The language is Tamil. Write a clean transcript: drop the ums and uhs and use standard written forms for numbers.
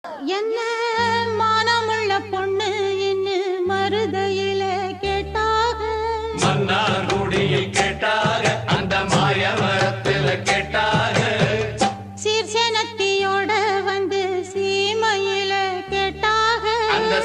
என்ன மானமுள்ள பொண்ணு இன்னு மருதையில கேட்டாக, மன்னார்குடியில் கேட்டாக, அந்த மாயவரத்தில் கேட்டாக, சீர்சேனத்தியோட வந்து சீமையில கேட்டாக, அந்த